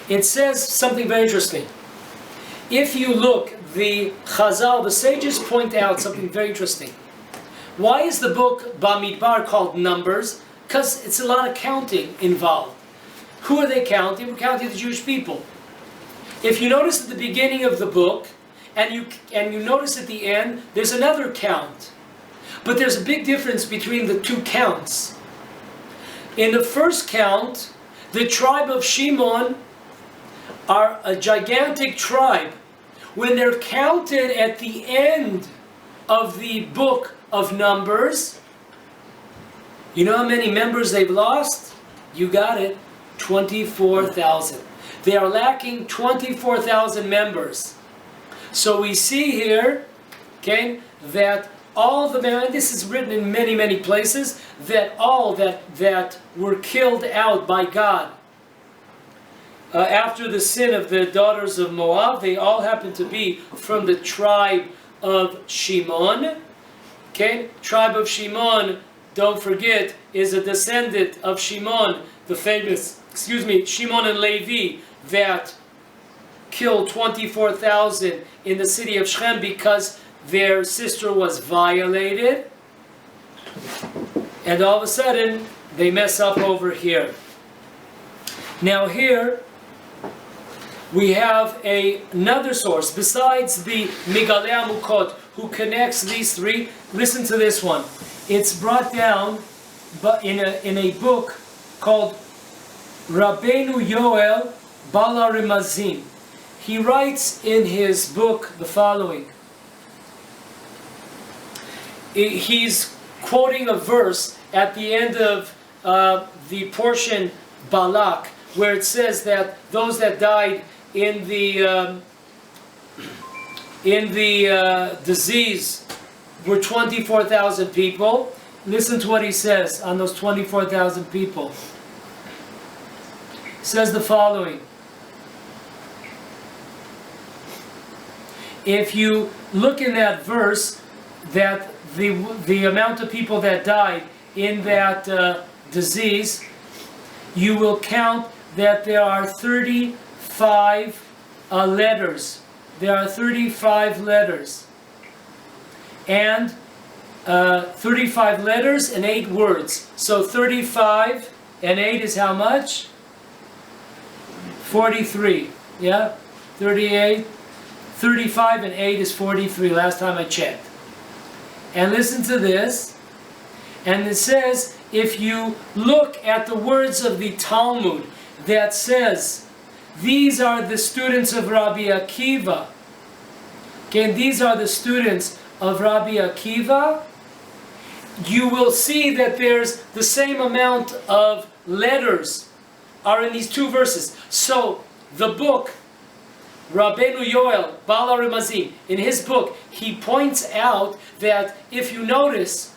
it says something very interesting. If you look, the Chazal, the sages point out something very interesting. Why is the book Bamidbar called Numbers? Because it's a lot of counting involved. Who are they counting? We're counting the Jewish people. If you notice at the beginning of the book, and you notice at the end, there's another count. But there's a big difference between the two counts. In the first count, the tribe of Shimon are a gigantic tribe. When they're counted at the end of the book of Numbers, you know how many members they've lost? You got it, 24,000. They are lacking 24,000 members. So we see here, okay, that all the men, this is written in many, many places, that all that were killed out by God after the sin of the daughters of Moab, they all happen to be from the tribe of Shimon. Okay, tribe of Shimon, don't forget, is a descendant of Shimon, the famous, Shimon and Levi, that killed 24,000 in the city of Shechem because their sister was violated. And all of a sudden, they mess up over here. Now here, we have another source besides the Migalei Amukot who connects these three. Listen to this one. It's brought down in a book called Rabbeinu Yoel Bala Remazim. He writes in his book the following. He's quoting a verse at the end of the portion Balak, where it says that those that died in the disease were 24,000 people. Listen to what he says on those 24,000 people. He says the following. If you look in that verse, that the amount of people that died in that disease, you will count that there are 35 letters. There are 35 letters. And 35 letters and 8 words. So 35 and 8 is how much? 43. Yeah? 38. 35 and 8 is 43, last time I checked. And listen to this. And it says, if you look at the words of the Talmud that says, these are the students of Rabbi Akiva. Okay, these are the students of Rabbi Akiva. You will see that there's the same amount of letters are in these two verses. So, the book, Rabbeinu Yoel, Bala Remazim, in his book, he points out that if you notice,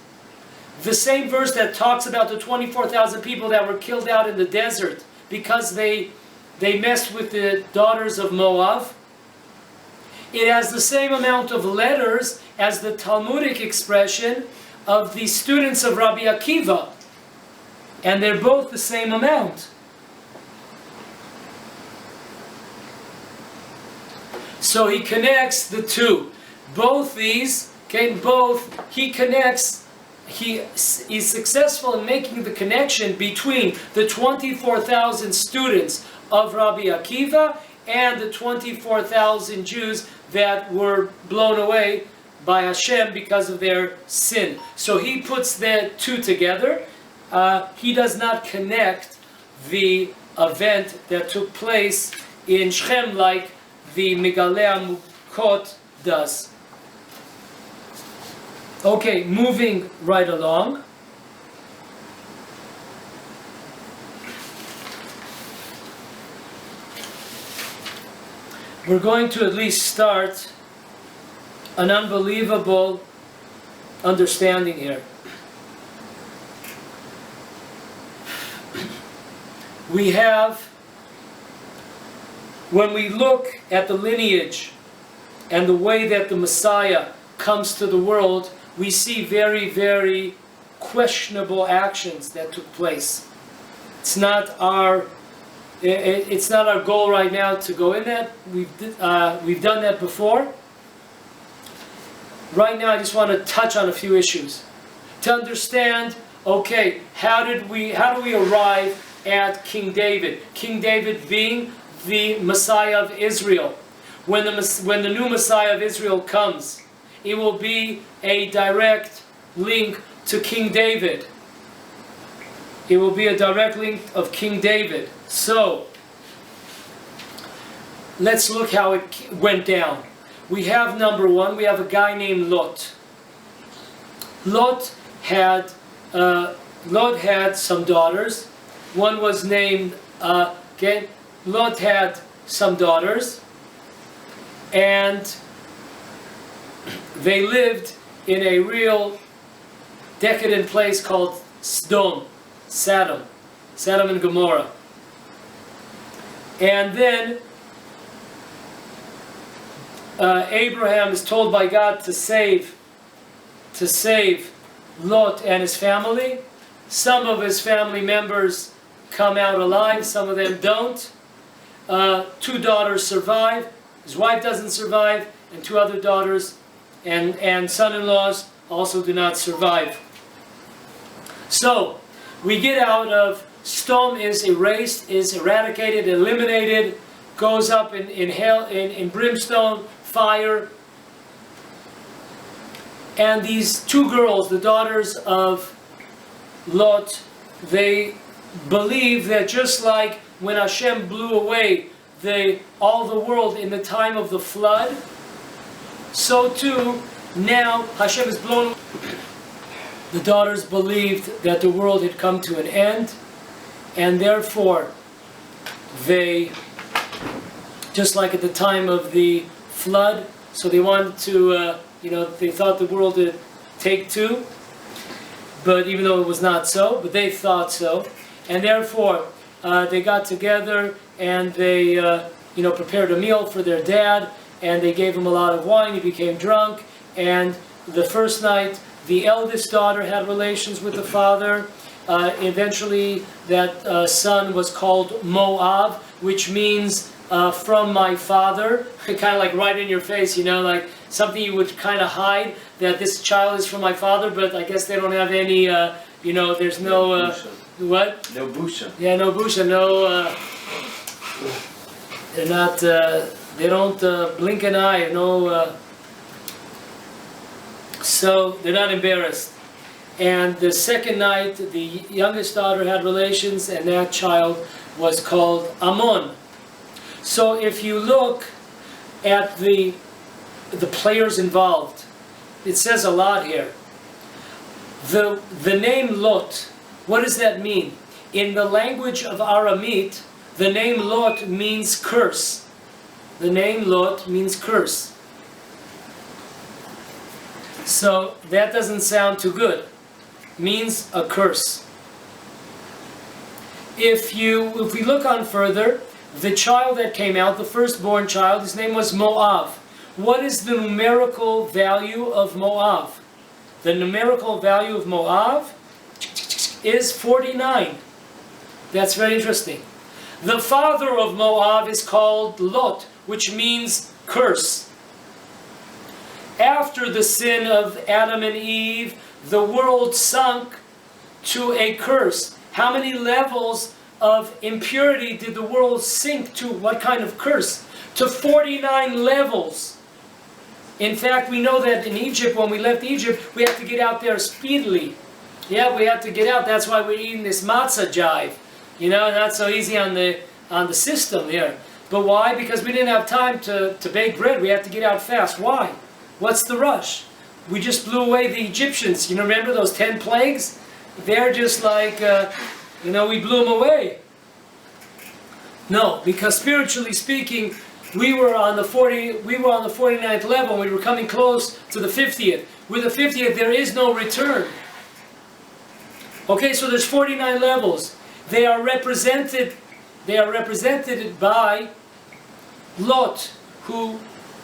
the same verse that talks about the 24,000 people that were killed out in the desert because they messed with the daughters of Moab, it has the same amount of letters as the Talmudic expression of the students of Rabbi Akiva. And they're both the same amount. So he connects the two. Both these, okay, he connects, he is successful in making the connection between the 24,000 students of Rabbi Akiva and the 24,000 Jews that were blown away by Hashem because of their sin. So he puts the two together. He does not connect the event that took place in Shechem like the Migalei Amukot does. Okay, moving right along. We're going to at least start an unbelievable understanding here. We have, when we look at the lineage and the way that the Messiah comes to the world, we see very, very questionable actions that took place. It's not our goal right now to go in that. We've done that before. Right now I just want to touch on a few issues to understand, okay, how do we arrive at King David? King David being the Messiah of Israel. When the new Messiah of Israel comes, it will be a direct link to King David. It will be a direct link of King David. So, let's look how it went down. We have number one, we have a guy named Lot. Lot had some daughters. One was named, Lot had some daughters, and they lived in a real decadent place called Sodom, Sodom and Gomorrah. And then Abraham is told by God to save Lot and his family. Some of his family members come out alive, some of them don't. 2 daughters survive, his wife doesn't survive, and 2 other daughters and son-in-laws also do not survive. So, we get out of Sodom is erased, is eradicated, eliminated, goes up in hell, in brimstone, fire. And these two girls, the daughters of Lot, they believe that just like when Hashem blew away all the world in the time of the flood, so too now Hashem is blown. The daughters believed that the world had come to an end, and therefore they, just like at the time of the flood, so they wanted to, they thought the world would take two, but even though it was not so, but they thought so, and therefore they got together and they, prepared a meal for their dad, and they gave him a lot of wine. He became drunk, and the first night, the eldest daughter had relations with the father. Eventually, that son was called Moab, which means from my father. Kind of like right in your face, like something you would kind of hide, that this child is from my father, but I guess they don't have any, there's no, what? No busha. Yeah, no busha, no, they're not, they don't blink an eye, no, so they're not embarrassed. And the second night, the youngest daughter had relations, and that child was called Ammon. So if you look at the players involved, it says a lot here. The name Lot, what does that mean? In the language of Aramite, the name Lot means curse. The name Lot means curse. So that doesn't sound too good. Means a curse. If we look on further, the child that came out, the firstborn child, his name was Moab. What is the numerical value of Moab? The numerical value of Moab is 49. That's very interesting. The father of Moab is called Lot, which means curse. After the sin of Adam and Eve, the world sunk to a curse. How many levels of impurity did the world sink to? What kind of curse? To 49 levels. In fact, we know that in Egypt, when we left Egypt, we had to get out there speedily. Yeah, we had to get out. That's why we're eating this matzah jive. Not so easy on the system here. But why? Because we didn't have time to bake bread. We had to get out fast. Why? What's the rush? We just blew away the Egyptians. Remember those 10 plagues? They're just like, we blew them away. No, because spiritually speaking, we were on the 49th level. We were coming close to the 50th. With the 50th, there is no return. Okay, so there's 49 levels. They are represented by Lot, who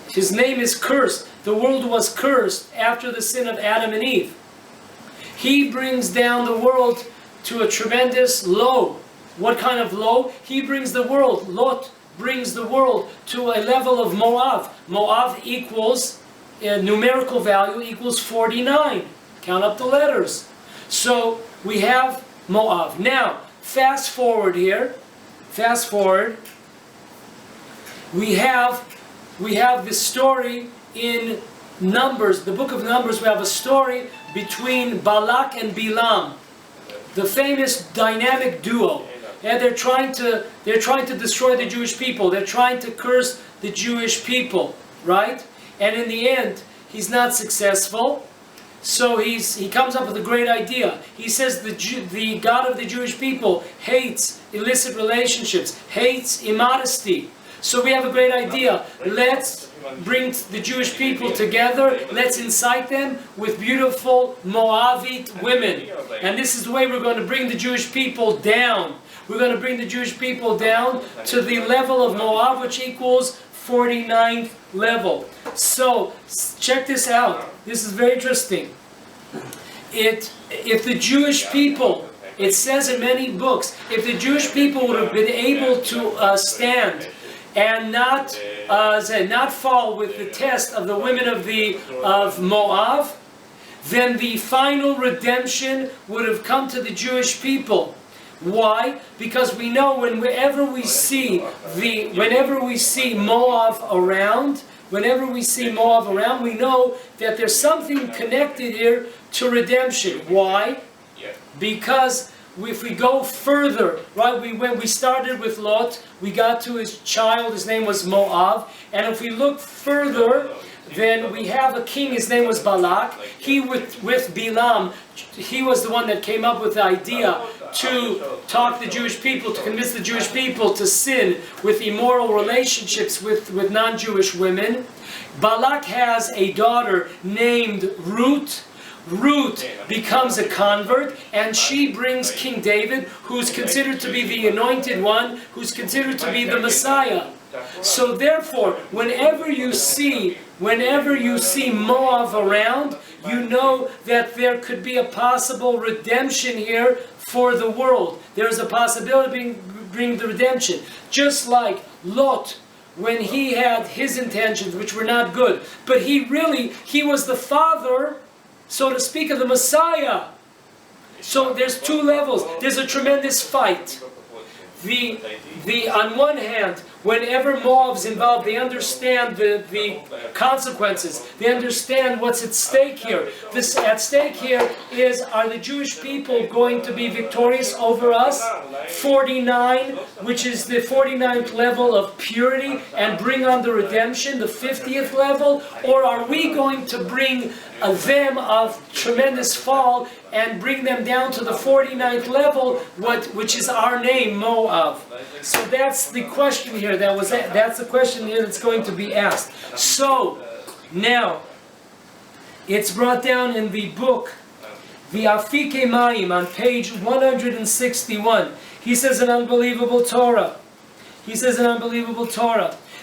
his name is cursed. The world was cursed after the sin of Adam and Eve. He brings down the world to a tremendous low. What kind of low? He brings the world, Lot brings the world to a level of Moab. Moab equals, numerical value equals 49. Count up the letters. So we have Moab. Now, fast forward here. Fast forward. We have this story in Numbers, the book of Numbers. We have a story between Balak and Bilam, the famous dynamic duo. And they're trying to destroy the Jewish people. They're trying to curse the Jewish people, right? And in the end, he's not successful. So he comes up with a great idea. He says the God of the Jewish people hates illicit relationships, hates immodesty. So we have a great idea. Let's bring the Jewish people together. Let's incite them with beautiful Moabite women. And this is the way we're going to bring the Jewish people down. We're going to bring the Jewish people down to the level of Moab, which equals 49th level. So, check this out. This is very interesting. If the Jewish people, it says in many books, if the Jewish people would have been able to stand and not fall with the test of the women of Moab, then the final redemption would have come to the Jewish people. Why? Because we know whenever we see Moab around, we know that there's something connected here to redemption. Why? Because if we go further, right? When we started with Lot, we got to his child. His name was Moab, and if we look further, then we have a king. His name was Balak. He with Bilam, he was the one that came up with the idea to talk the Jewish people, to convince the Jewish people to sin with immoral relationships with non-Jewish women. Balak has a daughter named Ruth. Ruth becomes a convert, and she brings King David, who's considered to be the anointed one, who's considered to be the Messiah. So therefore, whenever you see Moab around, you know that there could be a possible redemption here for the world. There's a possibility of bringing the redemption. Just like Lot, when he had his intentions, which were not good, but he was the father, so to speak, of the Messiah. So there's two levels. There's a tremendous fight. On one hand, whenever Moab's involved, they understand the consequences. They understand what's at stake here. At stake here is, are the Jewish people going to be victorious over us? 49, which is the 49th level of purity, and bring on the redemption, the 50th level? Or are we going to bring them of tremendous fall and bring them down to the 49th level, which is our name, Moab? So that's the question here. That's the question here that's going to be asked. So now it's brought down in the book, the Afike Mayim, on page 161. He says an unbelievable Torah.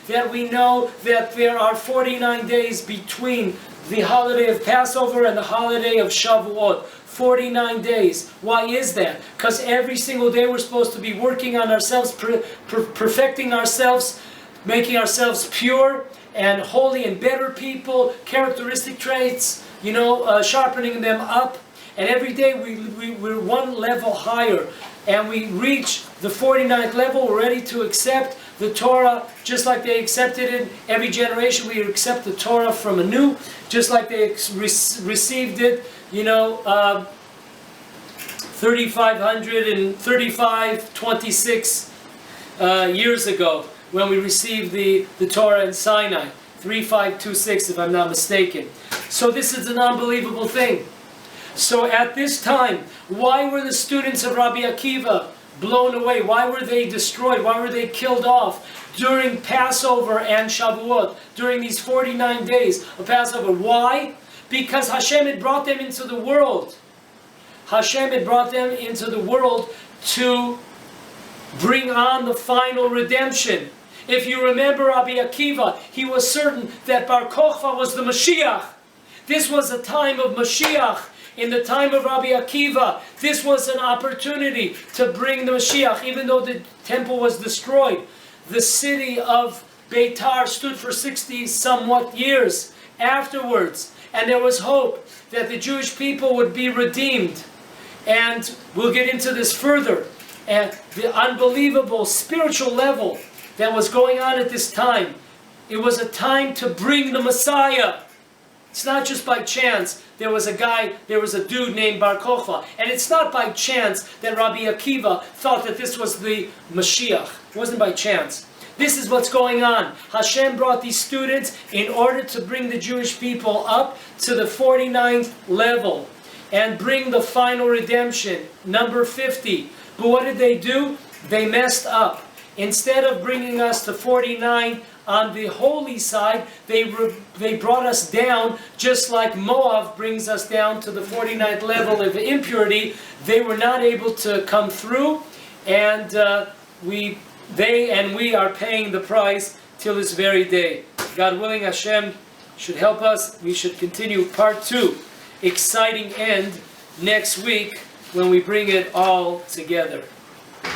That we know that there are 49 days between the holiday of Passover and the holiday of Shavuot. 49 days. Why is that? Because every single day we're supposed to be working on ourselves, perfecting ourselves, making ourselves pure and holy and better people, characteristic traits, sharpening them up. And every day we're one level higher. And we reach the 49th level, we're ready to accept the Torah, just like they accepted it. Every generation we accept the Torah from anew, just like they received it, 3,526 years ago, when we received the Torah in Sinai. 3,526, if I'm not mistaken. So this is an unbelievable thing. So at this time, why were the students of Rabbi Akiva blown away? Why were they destroyed? Why were they killed off during Passover and Shavuot, during these 49 days of Passover? Why? Because Hashem had brought them into the world. Hashem had brought them into the world to bring on the final redemption. If you remember Rabbi Akiva, he was certain that Bar Kokhba was the Mashiach. This was a time of Mashiach. In the time of Rabbi Akiva, this was an opportunity to bring the Mashiach. Even though the temple was destroyed, the city of Beitar stood for 60 somewhat years afterwards. And there was hope that the Jewish people would be redeemed. And we'll get into this further. And the unbelievable spiritual level that was going on at this time. It was a time to bring the Messiah. It's not just by chance. There was a dude named Bar Kokhba. And it's not by chance that Rabbi Akiva thought that this was the Mashiach. It wasn't by chance. This is what's going on. Hashem brought these students in order to bring the Jewish people up to the 49th level and bring the final redemption, number 50. But what did they do? They messed up. Instead of bringing us to 49 on the holy side, they brought us down, just like Moab brings us down to the 49th level of impurity. They were not able to come through, and they and we are paying the price till this very day. God willing, Hashem should help us. We should continue part 2, exciting end, next week when we bring it all together.